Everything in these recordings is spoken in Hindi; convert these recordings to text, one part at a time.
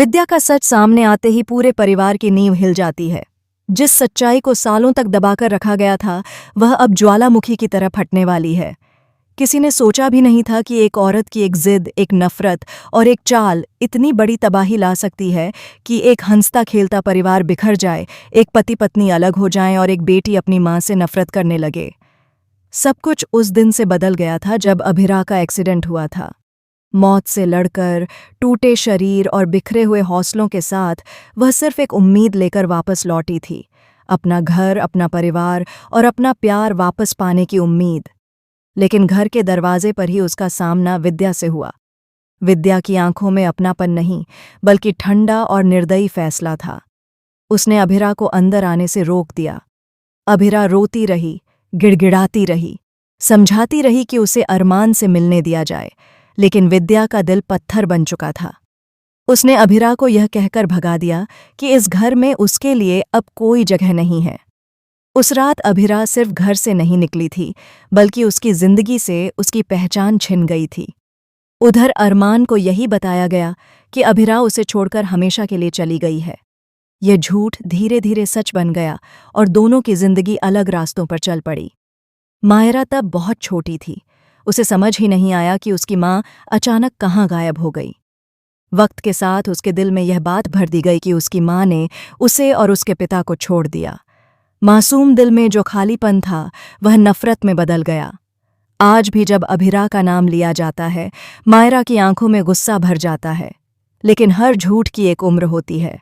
विद्या का सच सामने आते ही पूरे परिवार की नींव हिल जाती है। जिस सच्चाई को सालों तक दबाकर रखा गया था, वह अब ज्वालामुखी की तरह फटने वाली है। किसी ने सोचा भी नहीं था कि एक औरत की एक जिद, एक नफरत और एक चाल इतनी बड़ी तबाही ला सकती है कि एक हंसता खेलता परिवार बिखर जाए, एक पति पत्नी अलग हो जाएं और एक बेटी अपनी मां से नफरत करने लगे। सब कुछ उस दिन से बदल गया था जब अभिरा का एक्सीडेंट हुआ था। मौत से लड़कर, टूटे शरीर और बिखरे हुए हौसलों के साथ वह सिर्फ एक उम्मीद लेकर वापस लौटी थी, अपना घर, अपना परिवार और अपना प्यार वापस पाने की उम्मीद। लेकिन घर के दरवाजे पर ही उसका सामना विद्या से हुआ। विद्या की आंखों में अपनापन नहीं, बल्कि ठंडा और निर्दयी फैसला था। उसने अभिरा को अंदर आने से रोक दिया। अभिरा रोती रही, गिड़गिड़ाती रही, समझाती रही कि उसे अरमान से मिलने दिया जाए, लेकिन विद्या का दिल पत्थर बन चुका था। उसने अभिरा को यह कहकर भगा दिया कि इस घर में उसके लिए अब कोई जगह नहीं है। उस रात अभिरा सिर्फ घर से नहीं निकली थी, बल्कि उसकी जिंदगी से उसकी पहचान छिन गई थी। उधर अरमान को यही बताया गया कि अभिरा उसे छोड़कर हमेशा के लिए चली गई है। यह झूठ धीरे धीरे सच बन गया और दोनों की जिंदगी अलग रास्तों पर चल पड़ी। मायरा तब बहुत छोटी थी। उसे समझ ही नहीं आया कि उसकी माँ अचानक कहाँ गायब हो गई। वक्त के साथ उसके दिल में यह बात भर दी गई कि उसकी माँ ने उसे और उसके पिता को छोड़ दिया। मासूम दिल में जो खालीपन था, वह नफरत में बदल गया। आज भी जब अभिरा का नाम लिया जाता है, मायरा की आंखों में गुस्सा भर जाता है। लेकिन हर झूठ की एक उम्र होती है,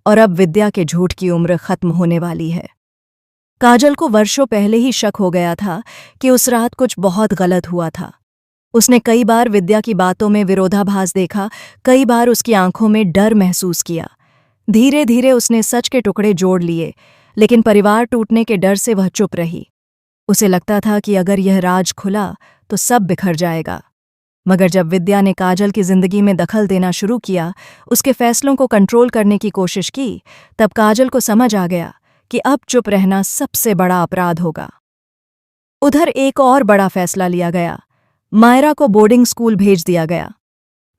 और अब विद्या के झूठ की उम्र खत्म होने वाली है। काजल को वर्षों पहले ही शक हो गया था कि उस रात कुछ बहुत गलत हुआ था। उसने कई बार विद्या की बातों में विरोधाभास देखा, कई बार उसकी आंखों में डर महसूस किया। धीरे धीरे उसने सच के टुकड़े जोड़ लिए, लेकिन परिवार टूटने के डर से वह चुप रही। उसे लगता था कि अगर यह राज खुला तो सब बिखर जाएगा। मगर जब विद्या ने काजल की जिंदगी में दखल देना शुरू किया, उसके फैसलों को कंट्रोल करने की कोशिश की, तब काजल को समझ आ गया कि अब चुप रहना सबसे बड़ा अपराध होगा। उधर एक और बड़ा फैसला लिया गया। मायरा को बोर्डिंग स्कूल भेज दिया गया।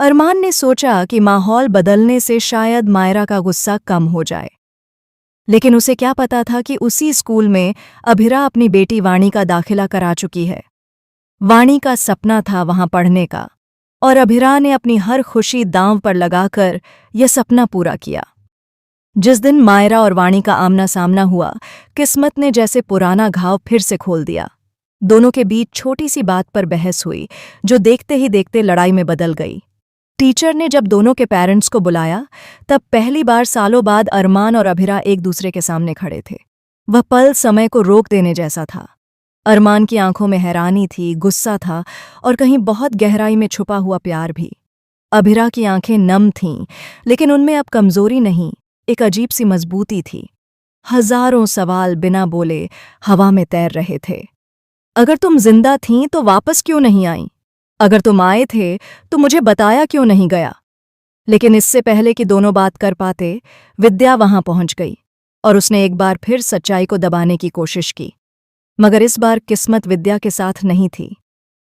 अरमान ने सोचा कि माहौल बदलने से शायद मायरा का गुस्सा कम हो जाए। लेकिन उसे क्या पता था कि उसी स्कूल में अभिरा अपनी बेटी वाणी का दाखिला करा चुकी है। वाणी का सपना था वहां पढ़ने का, और अभिरा ने अपनी हर खुशी दांव पर लगाकर यह सपना पूरा किया। जिस दिन मायरा और वाणी का आमना सामना हुआ, किस्मत ने जैसे पुराना घाव फिर से खोल दिया। दोनों के बीच छोटी सी बात पर बहस हुई, जो देखते ही देखते लड़ाई में बदल गई। टीचर ने जब दोनों के पेरेंट्स को बुलाया, तब पहली बार सालों बाद अरमान और अभिरा एक दूसरे के सामने खड़े थे। वह पल समय को रोक देने जैसा था। अरमान की आंखों में हैरानी थी, गुस्सा था और कहीं बहुत गहराई में छुपा हुआ प्यार भी। अभिरा की आंखें नम थीं, लेकिन उनमें अब कमजोरी नहीं, एक अजीब सी मजबूती थी। हजारों सवाल बिना बोले हवा में तैर रहे थे। अगर तुम जिंदा थीं तो वापस क्यों नहीं आई? अगर तुम आए थे तो मुझे बताया क्यों नहीं गया? लेकिन इससे पहले कि दोनों बात कर पाते, विद्या वहां पहुंच गई और उसने एक बार फिर सच्चाई को दबाने की कोशिश की। मगर इस बार किस्मत विद्या के साथ नहीं थी।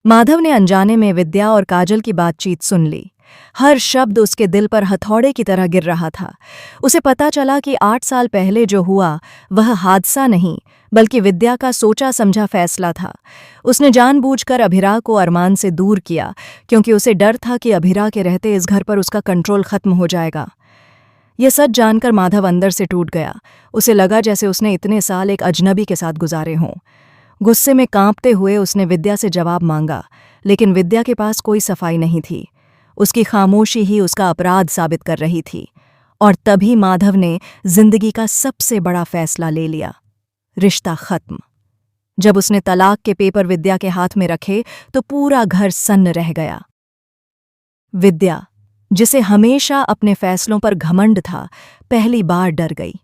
माधव ने अनजाने में विद्या और काजल की बातचीत सुन ली। हर शब्द उसके दिल पर हथौड़े की तरह गिर रहा था। उसे पता चला कि 8 साल पहले जो हुआ वह हादसा नहीं, बल्कि विद्या का सोचा समझा फैसला था। उसने जानबूझकर अभिरा को अरमान से दूर किया, क्योंकि उसे डर था कि अभिरा के रहते इस घर पर उसका कंट्रोल खत्म हो जाएगा। यह सच जानकर माधव अंदर से टूट गया। उसे लगा जैसे उसने इतने साल एक अजनबी के साथ गुजारे हों। गुस्से में कांपते हुए उसने विद्या से जवाब मांगा, लेकिन विद्या के पास कोई सफाई नहीं थी। उसकी खामोशी ही उसका अपराध साबित कर रही थी। और तभी माधव ने जिंदगी का सबसे बड़ा फैसला ले लिया, रिश्ता खत्म। जब उसने तलाक के पेपर विद्या के हाथ में रखे तो पूरा घर सन्न रह गया। विद्या, जिसे हमेशा अपने फैसलों पर घमंड था, पहली बार डर गई।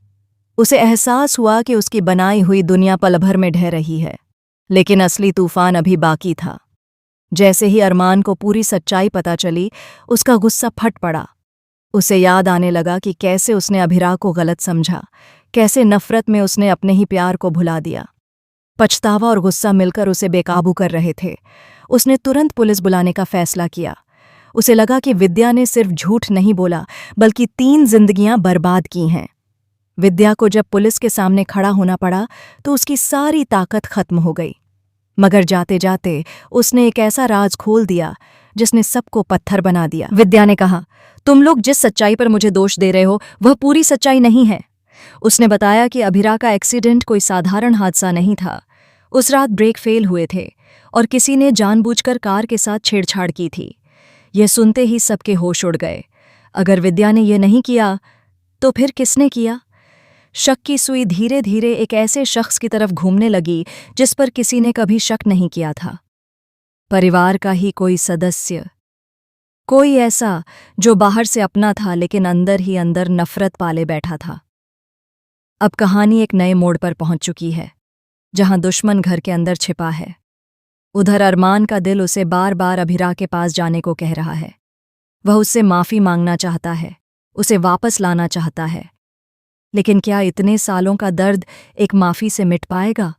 उसे एहसास हुआ कि उसकी बनाई हुई दुनिया पल भर में ढह रही है, लेकिन असली तूफान अभी बाकी था। जैसे ही अरमान को पूरी सच्चाई पता चली, उसका गुस्सा फट पड़ा। उसे याद आने लगा कि कैसे उसने अभिरा को गलत समझा, कैसे नफरत में उसने अपने ही प्यार को भुला दिया। पछतावा और गुस्सा मिलकर उसे बेकाबू कर रहे थे। उसने तुरंत पुलिस बुलाने का फैसला किया। उसे लगा कि विद्या ने सिर्फ झूठ नहीं बोला बल्कि 3 जिंदगियां बर्बाद की हैं। विद्या को जब पुलिस के सामने खड़ा होना पड़ा तो उसकी सारी ताकत खत्म हो गई, मगर जाते जाते उसने एक ऐसा राज खोल दिया जिसने सबको पत्थर बना दिया। विद्या ने कहा, तुम लोग जिस सच्चाई पर मुझे दोष दे रहे हो वह पूरी सच्चाई नहीं है। उसने बताया कि अभिरा का एक्सीडेंट कोई साधारण हादसा नहीं था। उस रात ब्रेक फेल हुए थे और किसी ने जानबूझकर कार के साथ छेड़छाड़ की थी। यह सुनते ही सबके होश उड़ गए। अगर विद्या ने यह नहीं किया तो फिर किसने किया? शक की सुई धीरे धीरे एक ऐसे शख्स की तरफ घूमने लगी जिस पर किसी ने कभी शक नहीं किया था। परिवार का ही कोई सदस्य, कोई ऐसा जो बाहर से अपना था लेकिन अंदर ही अंदर नफरत पाले बैठा था। अब कहानी एक नए मोड़ पर पहुंच चुकी है, जहां दुश्मन घर के अंदर छिपा है। उधर अरमान का दिल उसे बार बार अभिरा के पास जाने को कह रहा है। वह उससे माफी मांगना चाहता है, उसे वापस लाना चाहता है, लेकिन क्या इतने सालों का दर्द एक माफी से मिट पाएगा?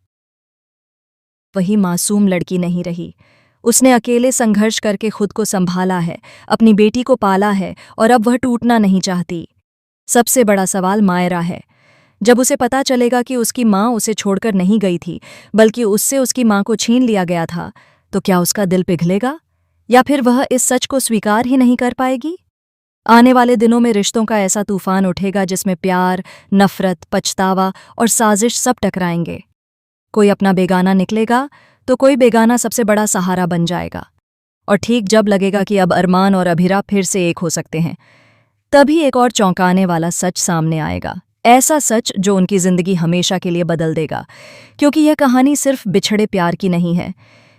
वही मासूम लड़की नहीं रही। उसने अकेले संघर्ष करके खुद को संभाला है, अपनी बेटी को पाला है और अब वह टूटना नहीं चाहती। सबसे बड़ा सवाल मायरा है। जब उसे पता चलेगा कि उसकी माँ उसे छोड़कर नहीं गई थी बल्कि उससे उसकी माँ को छीन लिया गया था, तो क्या उसका दिल पिघलेगा या फिर वह इस सच को स्वीकार ही नहीं कर पाएगी? आने वाले दिनों में रिश्तों का ऐसा तूफान उठेगा जिसमें प्यार, नफरत, पछतावा और साजिश सब टकराएंगे। कोई अपना बेगाना निकलेगा तो कोई बेगाना सबसे बड़ा सहारा बन जाएगा। और ठीक जब लगेगा कि अब अरमान और अभिरा फिर से एक हो सकते हैं, तभी एक और चौंकाने वाला सच सामने आएगा। ऐसा सच जो उनकी जिंदगी हमेशा के लिए बदल देगा। क्योंकि यह कहानी सिर्फ बिछड़े प्यार की नहीं है,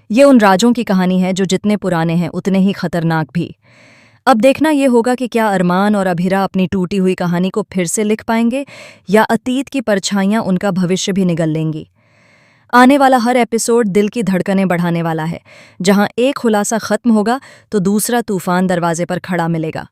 ये उन राजों की कहानी है जो जितने पुराने हैं उतने ही खतरनाक भी। अब देखना यह होगा कि क्या अरमान और अभिरा अपनी टूटी हुई कहानी को फिर से लिख पाएंगे या अतीत की परछाइयां उनका भविष्य भी निगल लेंगी। आने वाला हर एपिसोड दिल की धड़कनें बढ़ाने वाला है। जहां एक खुलासा खत्म होगा तो दूसरा तूफान दरवाजे पर खड़ा मिलेगा।